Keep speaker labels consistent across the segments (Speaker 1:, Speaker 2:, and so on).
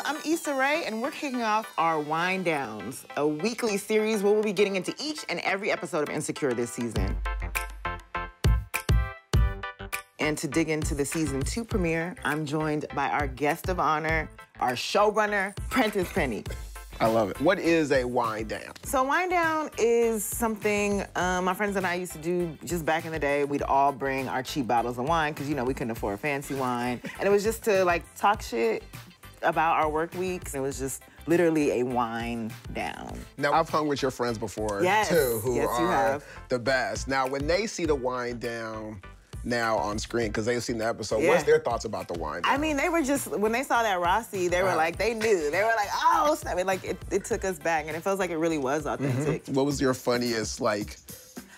Speaker 1: I'm Issa Rae, and we're kicking off our Wind Downs, a weekly series where we'll be getting into each and every episode of Insecure this season. And to dig into the season 2 premiere, I'm joined by our guest of honor, our showrunner, Prentice Penny.
Speaker 2: I love it. What is a wind down?
Speaker 1: So wind down is something my friends and I used to do just back in the day. We'd all bring our cheap bottles of wine because, you know, we couldn't afford fancy wine. And it was just to, like, talk shit about our work weeks. It was just literally a wind down.
Speaker 2: Now, I've hung with your friends before,
Speaker 1: yes.
Speaker 2: too, who
Speaker 1: yes,
Speaker 2: are the best. Now, when they see the wind down now on screen, because they've seen the episode, what's their thoughts about the wind down?
Speaker 1: I mean, they were just, when they saw that Rossi, they were like, they knew. They were like, oh, snap. Like, it took us back, and it feels like it really was authentic.
Speaker 2: What was your funniest, like,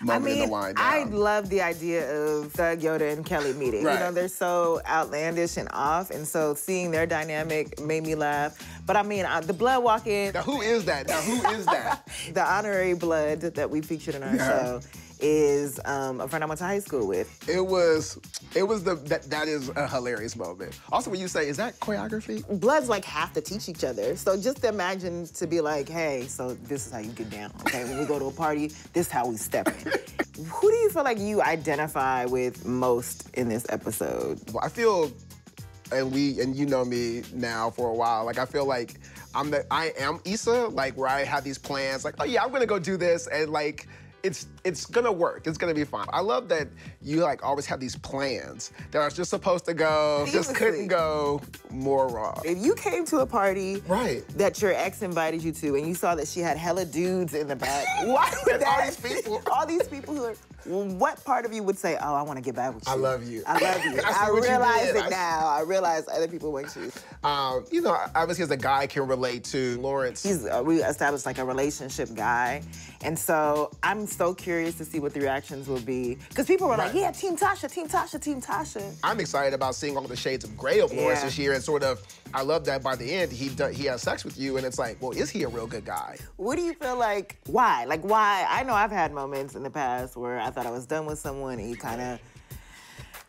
Speaker 2: moment in the wind down?
Speaker 1: I love the idea of Doug, Yoda, and Kelly meeting.
Speaker 2: Right.
Speaker 1: You know, they're so outlandish and off, and so seeing their dynamic made me laugh. But I mean, the blood walk-in.
Speaker 2: Now, who is that? Now, who is that?
Speaker 1: The Honorary Blood that we featured in our show is a friend I went to high school with.
Speaker 2: That is a hilarious moment. Also, when you say, is that choreography?
Speaker 1: Bloods like have to teach each other. So just imagine to be like, hey, so this is how you get down, okay? When we go to a party, this is how we step in. Who do you feel like you identify with most in this episode?
Speaker 2: Well, I feel, and you know me now for a while, like I feel like I am Issa, like where I have these plans, like, oh yeah, I'm gonna go do this, and like, it's gonna work. It's gonna be fine. I love that you like always have these plans that are just supposed to go, just couldn't go more wrong.
Speaker 1: If you came to a party that your ex invited you to and you saw that she had hella dudes in the back, why would
Speaker 2: all these people?
Speaker 1: All these people who are, what part of you would say, oh, I want to get back with you?
Speaker 2: I love you.
Speaker 1: I love you. I realize it now. I realize other people want you.
Speaker 2: You know, obviously as a guy can relate to Lawrence.
Speaker 1: We established like a relationship guy. And so I'm so curious to see what the reactions will be. Because people were like, yeah, Team Tasha, Team Tasha, Team Tasha.
Speaker 2: I'm excited about seeing all the shades of gray of Lawrence this year, and sort of, I love that by the end, he has sex with you, and it's like, well, is he a real good guy?
Speaker 1: What do you feel like, why? Like, why? I know I've had moments in the past where I thought I was done with someone, and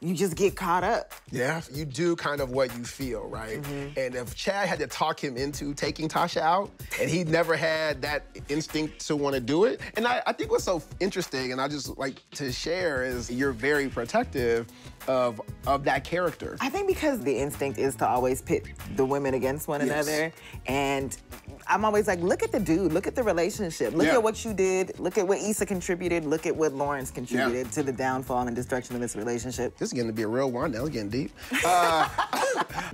Speaker 1: you just get caught up. Yeah,
Speaker 2: you do kind of what you feel, right? And if Chad had to talk him into taking Tasha out, and he never had that instinct to want to do it, and I think what's so interesting, and I just like to share, is you're very protective of that character.
Speaker 1: I think because the instinct is to always pit the women against one another, and I'm always like, look at the dude, look at the relationship, look at what you did, look at what Issa contributed, look at what Lawrence contributed to the downfall and destruction of this relationship.
Speaker 2: This is getting to be a real one, now it's getting deep.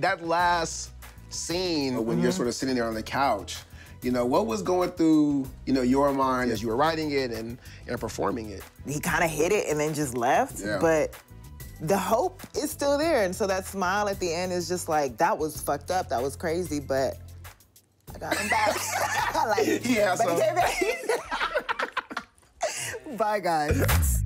Speaker 2: That last scene when you're sort of sitting there on the couch, you know, what was going through, you know, your mind as you were writing it and performing it?
Speaker 1: He kind of hit it and then just left, but the hope is still there. And so that smile at the end is just like, that was fucked up, that was crazy, but I got him back. I like it.
Speaker 2: Yeah,
Speaker 1: but he came back. Bye, guys.